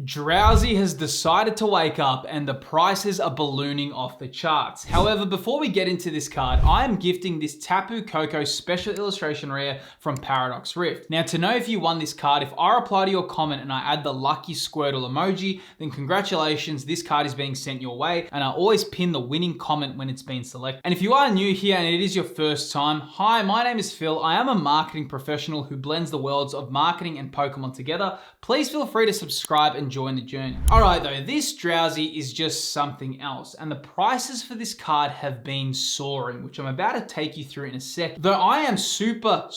Drowzee has decided to wake up and the prices are ballooning off the charts. However, before we get into this card, I am gifting this Tapu Koko special illustration rare from Paradox Rift. Now, to know if you won this card, if I reply to your comment and I add the lucky Squirtle emoji, then congratulations, this card is being sent your way, and I always pin the winning comment when it's been selected. And if you are new here and it is your first time, hi, my name is Phil. I am a marketing professional who blends the worlds of marketing and Pokemon together. Please feel free to subscribe and join the journey. All right though, this Drowzee is just something else, and the prices for this card have been soaring, which I'm about to take you through in a sec, though I am super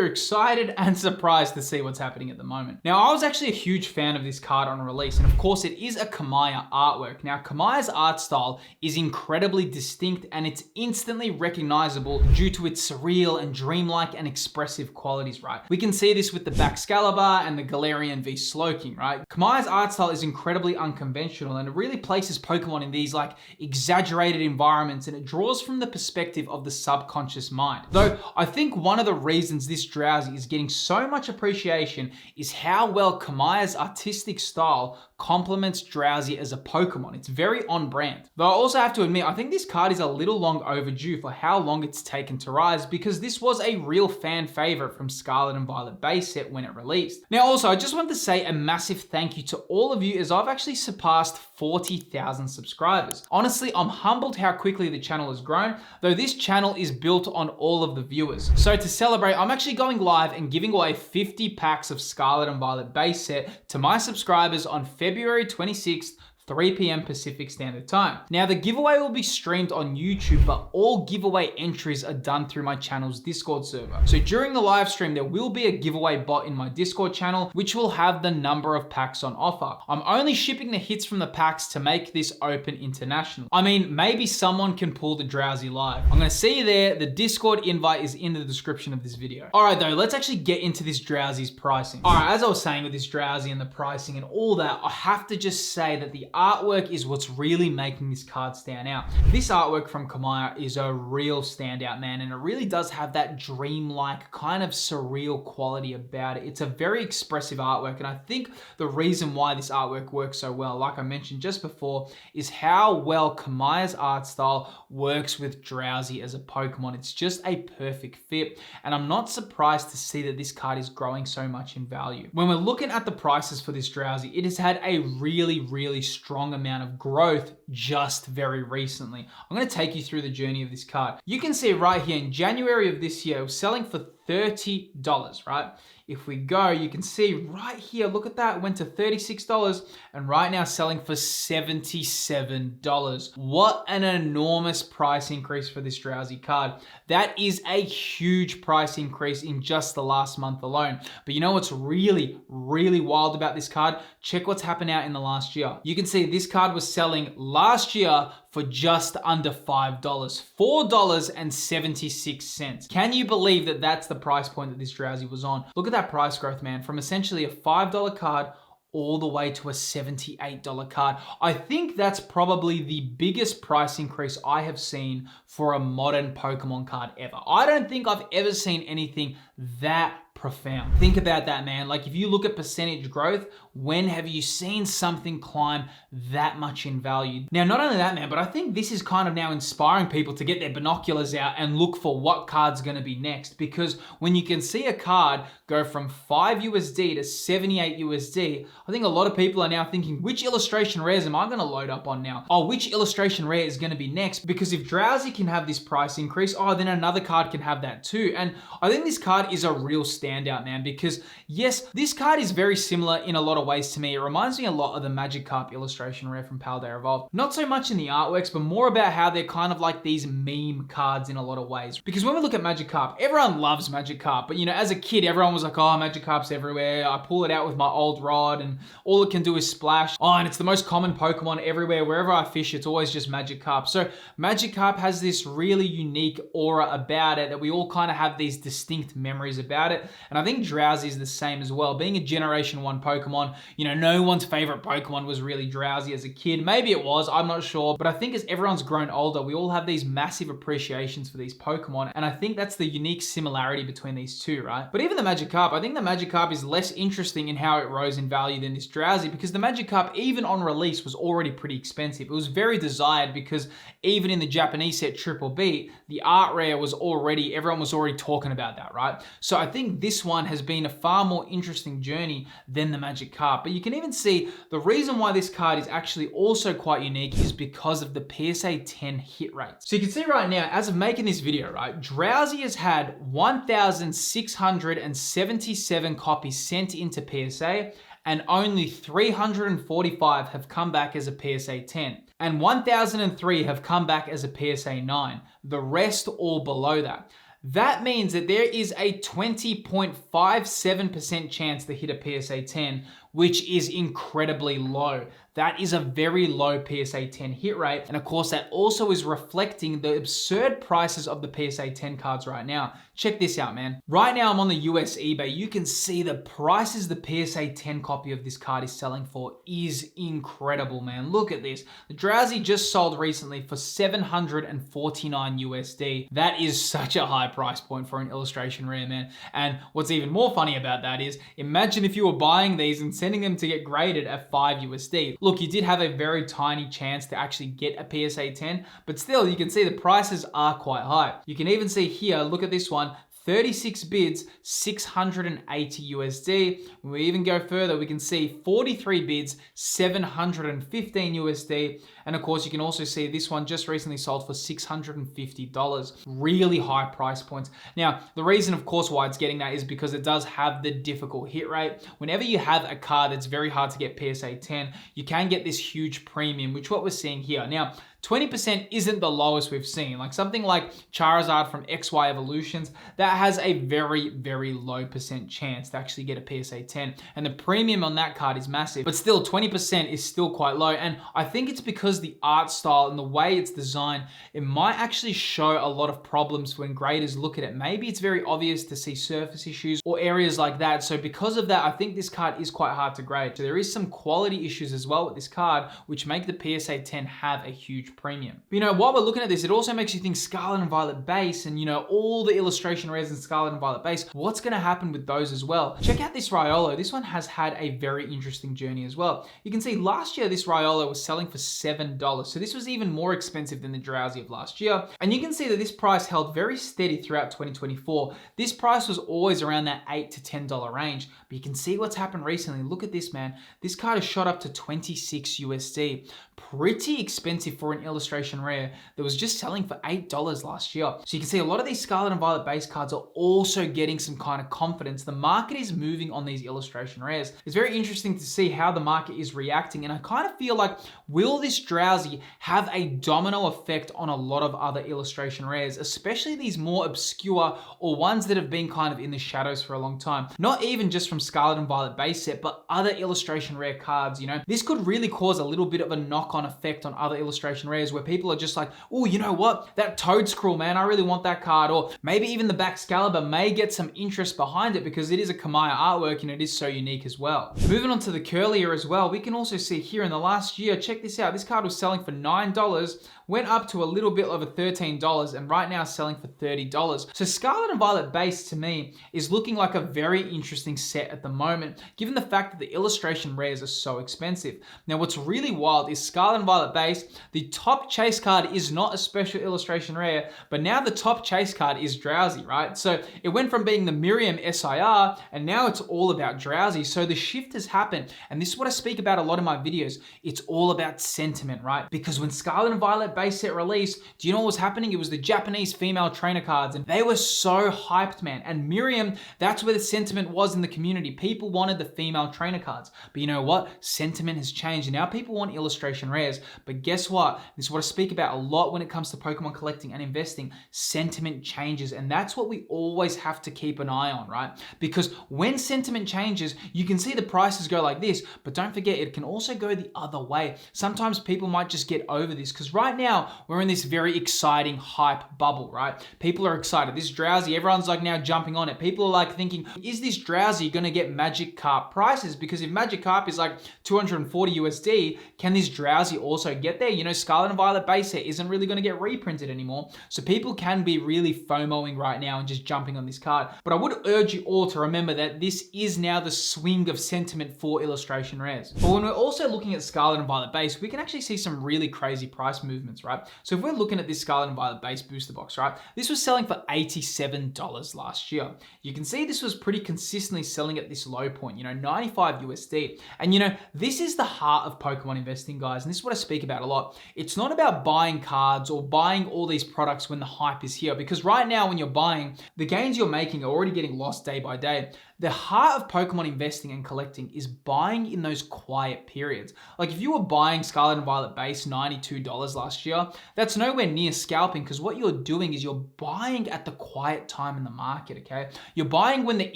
excited and surprised to see what's happening at the moment. Now, I was actually a huge fan of this card on release, and of course it is a Komiya artwork. Now, Komiya's art style is incredibly distinct and it's instantly recognizable due to its surreal and dreamlike and expressive qualities, right? We can see this with the Baxcalibur and the Galarian v Slowking, right? Komiya's art style is incredibly unconventional and it really places Pokemon in these like exaggerated environments, and it draws from the perspective of the subconscious mind. Though I think one of the reasons this Drowzee is getting so much appreciation is how well Komiya's artistic style complements Drowzee as a Pokemon. It's very on brand. Though I also have to admit, I think this card is a little long overdue for how long it's taken to rise, because this was a real fan favorite from Scarlet and Violet base set when it released. Now also, I just want to say a massive thank you to all of you, as I've actually surpassed 40,000 subscribers. Honestly, I'm humbled how quickly the channel has grown, though this channel is built on all of the viewers. So to celebrate, I'm actually going live and giving away 50 packs of Scarlet and Violet base set to my subscribers on February 26th, 3 p.m. Pacific Standard Time. Now, the giveaway will be streamed on YouTube, but all giveaway entries are done through my channel's Discord server. So during the live stream, there will be a giveaway bot in my Discord channel, which will have the number of packs on offer. I'm only shipping the hits from the packs to make this open international. I mean, maybe someone can pull the Drowzee live. I'm gonna see you there. The Discord invite is in the description of this video. All right, though, let's actually get into this Drowzee's pricing. All right, as I was saying with this Drowzee and the pricing and all that, I have to just say that the artwork is what's really making this card stand out. This artwork from Komiya is a real standout, man, and it really does have that dreamlike kind of surreal quality about it. It's a very expressive artwork, and I think the reason why this artwork works so well, like I mentioned just before, is how well Komiya's art style works with Drowzee as a Pokemon. It's just a perfect fit, and I'm not surprised to see that this card is growing so much in value. When we're looking at the prices for this Drowzee, it has had a really strong amount of growth just very recently. I'm going to take you through the journey of this card. You can see right here in January of this year, it was selling for $30, right? If we go, you can see right here, look at that, it went to $36 and right now selling for $77. What an enormous price increase for this Drowzee card. That is a huge price increase in just the last month alone. But you know what's really wild about this card? Check what's happened out in the last year. You can see this card was selling last year for just under $5, $4.76. Can you believe that that's the price point that this Drowzee was on? Look at that price growth, man, from essentially a $5 card all the way to a $78 card. I think that's probably the biggest price increase I have seen for a modern Pokemon card ever. I don't think I've ever seen anything that profound. Think about that, man. Like, if you look at percentage growth, when have you seen something climb that much in value? Now, not only that, man, but I think this is kind of now inspiring people to get their binoculars out and look for what card's going to be next, because when you can see a card go from 5 USD to 78 USD, I think a lot of people are now thinking, which illustration rares am I going to load up on now? Oh, which illustration rare is going to be next? Because if Drowzee can have this price increase, oh, then another card can have that too. And I think this card is a real standout, man, because yes, this card is very similar in a lot of ways to me. It reminds me a lot of the Magikarp illustration rare from Paldea Evolved. Not so much in the artworks, but more about how they're kind of like these meme cards in a lot of ways. Because when we look at Magikarp, everyone loves Magikarp, but you know, as a kid, everyone was like, oh, Magikarp's everywhere. I pull it out with my old rod and all it can do is splash. Oh, and it's the most common Pokemon everywhere. Wherever I fish, it's always just Magikarp. So Magikarp has this really unique aura about it that we all kind of have these distinct memories about it. And I think Drowzee is the same as well. Being a Generation 1 Pokemon, no one's favorite Pokemon was really Drowzee as a kid. Maybe it was, I'm not sure. But I think as everyone's grown older, we all have these massive appreciations for these Pokemon. And I think that's the unique similarity between these two, right? But even the Magikarp, I think the Magikarp is less interesting in how it rose in value than this Drowzee, because the Magikarp, even on release, was already pretty expensive. It was very desired because even in the Japanese set Triple B, the art rare was already, everyone was already talking about that, right? So I think this one has been a far more interesting journey than the Magikarp. But you can even see the reason why this card is actually also quite unique is because of the PSA 10 hit rate. So you can see right now, as of making this video, right, Drowzee has had 1,677 copies sent into PSA, and only 345 have come back as a PSA 10. And 1,003 have come back as a PSA 9. The rest all below that. That means that there is a 20.57% chance to hit a PSA 10, which is incredibly low. That is a very low PSA 10 hit rate. And of course, that also is reflecting the absurd prices of the PSA 10 cards right now. Check this out, man. Right now, I'm on the US eBay. You can see the prices the PSA 10 copy of this card is selling for is incredible, man. Look at this. The Drowzee just sold recently for 749 USD. That is such a high price point for an illustration rare, man. And what's even more funny about that is, imagine if you were buying these and sending them to get graded at 5 USD. Look, you did have a very tiny chance to actually get a PSA 10, but still, you can see the prices are quite high. You can even see here, look at this one, 36 bids, 680 USD. When we even go further, we can see 43 bids, 715 USD. And of course, you can also see this one just recently sold for $650. Really high price points. Now, the reason, of course, why it's getting that is because it does have the difficult hit rate. Whenever you have a card that's very hard to get PSA 10, you can get this huge premium, which what we're seeing here. Now, 20% isn't the lowest we've seen. Like something like Charizard from XY Evolutions, that has a very, very low percent chance to actually get a PSA 10. And the premium on that card is massive, but still 20% is still quite low. And I think it's because the art style and the way it's designed, it might actually show a lot of problems when graders look at it. Maybe it's very obvious to see surface issues or areas like that. So because of that, I think this card is quite hard to grade. So there is some quality issues as well with this card, which make the PSA 10 have a huge premium. But while we're looking at this, it also makes you think Scarlet and Violet base and all the illustration rares in Scarlet and Violet base, what's going to happen with those as well? Check out this Riolu. This one has had a very interesting journey as well. You can see last year this Riolu was selling for $7. So this was even more expensive than the Drowzee of last year. And you can see that this price held very steady throughout 2024. This price was always around that $8 to $10 range. But you can see what's happened recently. Look at this, man. This card has shot up to 26 USD. Pretty expensive for an illustration rare that was just selling for $8 last year. So you can see a lot of these Scarlet and Violet base cards are also getting some kind of confidence. The market is moving on these illustration rares. It's very interesting to see how the market is reacting. And I kind of feel like, will this Drowzee have a domino effect on a lot of other illustration rares, especially these more obscure or ones that have been kind of in the shadows for a long time? Not even just from Scarlet and Violet base set, but other illustration rare cards, This could really cause a little bit of a knock-on effect on other illustration rares where people are just like, oh, you know what? That Toadscruel, man, I really want that card. Or maybe even the Baxcalibur may get some interest behind it because it is a Komiya artwork and it is so unique as well. Moving on to the Kirlia as well, we can also see here in the last year, check this out. This card was selling for $9, went up to a little bit over $13, and right now selling for $30. So Scarlet and Violet base to me is looking like a very interesting set at the moment, given the fact that the illustration rares are so expensive. Now, what's really wild is Scarlet and Violet base, the top chase card is not a special illustration rare, but now the top chase card is Drowzee, right? So it went from being the Miriam SIR, and now it's all about Drowzee. So the shift has happened, and this is what I speak about a lot in my videos. It's all about sentiment, right? Because when Scarlet and Violet base set released, do you know what was happening? It was the Japanese female trainer cards, and they were so hyped, man. And Miriam, that's where the sentiment was in the community. People wanted the female trainer cards. But you know what? Sentiment has changed, and now people want illustration rares. rares. But guess what? This is what I speak about a lot when it comes to Pokemon collecting and investing. Sentiment changes, and that's what we always have to keep an eye on, right? Because when sentiment changes, you can see the prices go like this, but don't forget, it can also go the other way. Sometimes people might just get over this, because right now we're in this very exciting hype bubble, right? People are excited. This Drowzee, everyone's like now jumping on it. People are like thinking, is this Drowzee going to get Magikarp prices? Because if Magikarp is like 240 USD, can this Drowzee also get there? You know, Scarlet and Violet base set isn't really going to get reprinted anymore. So people can be really FOMOing right now and just jumping on this card. But I would urge you all to remember that this is now the swing of sentiment for illustration rares. But when we're also looking at Scarlet and Violet base, we can actually see some really crazy price movements, right? So if we're looking at this Scarlet and Violet base booster box, right? This was selling for $87 last year. You can see this was pretty consistently selling at this low point, you know, 95 USD. And you know, this is the heart of Pokemon investing, guys. And this is what I speak about a lot. It's not about buying cards or buying all these products when the hype is here, because right now when you're buying, the gains you're making are already getting lost day by day. The heart of Pokemon investing and collecting is buying in those quiet periods. Like if you were buying Scarlet and Violet base $92 last year, that's nowhere near scalping, because what you're doing is you're buying at the quiet time in the market, okay? You're buying when the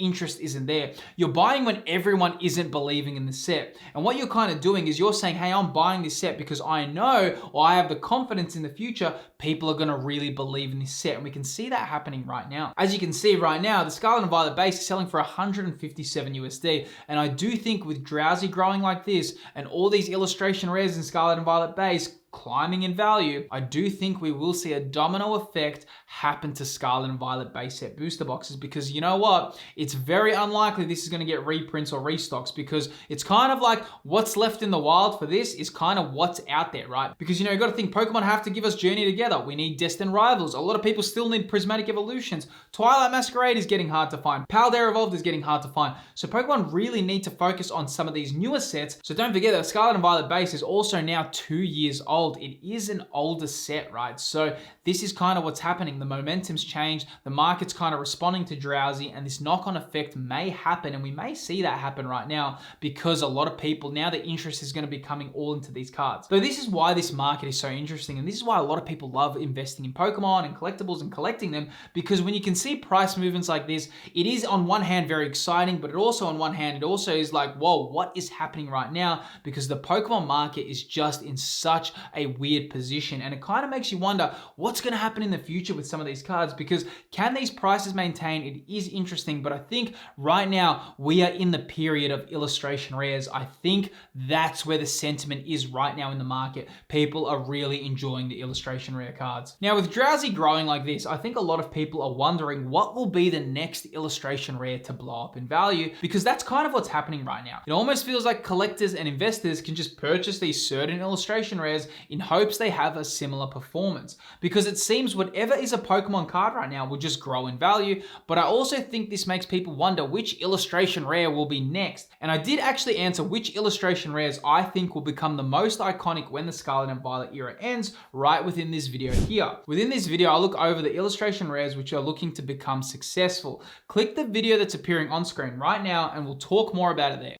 interest isn't there. You're buying when everyone isn't believing in the set. And what you're kind of doing is you're saying, hey, I'm buying this set because I know, or I have the confidence in the future, people are going to really believe in this set. And we can see that happening right now. As you can see right now, the Scarlet and Violet base is selling for 157 USD. And I do think with Drowzee growing like this and all these illustration rares in Scarlet and Violet base climbing in value, I do think we will see a domino effect happen to Scarlet and Violet base set booster boxes, because you know what? It's very unlikely this is going to get reprints or restocks, because it's kind of like what's left in the wild for this is kind of what's out there, right? Because you know, you got to think Pokemon have to give us Journey together. We need Destined Rivals. A lot of people still need Prismatic Evolutions. Twilight Masquerade is getting hard to find. Paldea Evolved is getting hard to find. So Pokemon really need to focus on some of these newer sets. So don't forget that Scarlet and Violet base is also now 2 years old. It is an older set, right? So this is kind of what's happening. The momentum's changed. The market's kind of responding to Drowzee, and this knock-on effect may happen, and we may see that happen right now, because a lot of people, now the interest is going to be coming all into these cards. So this is why this market is so interesting, and this is why a lot of people love investing in Pokemon and collectibles and collecting them, because when you can see price movements like this, it is on one hand very exciting, but it also on one hand, it also is like, whoa, what is happening right now? Because the Pokemon market is just in such a weird position, and it kind of makes you wonder what's going to happen in the future with some of these cards, because can these prices maintain? It is interesting, but I think right now we are in the period of illustration rares. I think that's where the sentiment is right now in the market. People are really enjoying the illustration rare cards. Now with Drowzee growing like this, I think a lot of people are wondering what will be the next illustration rare to blow up in value, because that's kind of what's happening right now. It almost feels like collectors and investors can just purchase these certain illustration rares in hopes they have a similar performance, because it seems whatever is a Pokemon card right now will just grow in value. But I also think this makes people wonder which illustration rare will be next. And I did actually answer which illustration rares I think will become the most iconic when the Scarlet and Violet era ends, right within this video here. Within this video, I'll look over the illustration rares which are looking to become successful. Click the video that's appearing on screen right now and we'll talk more about it there.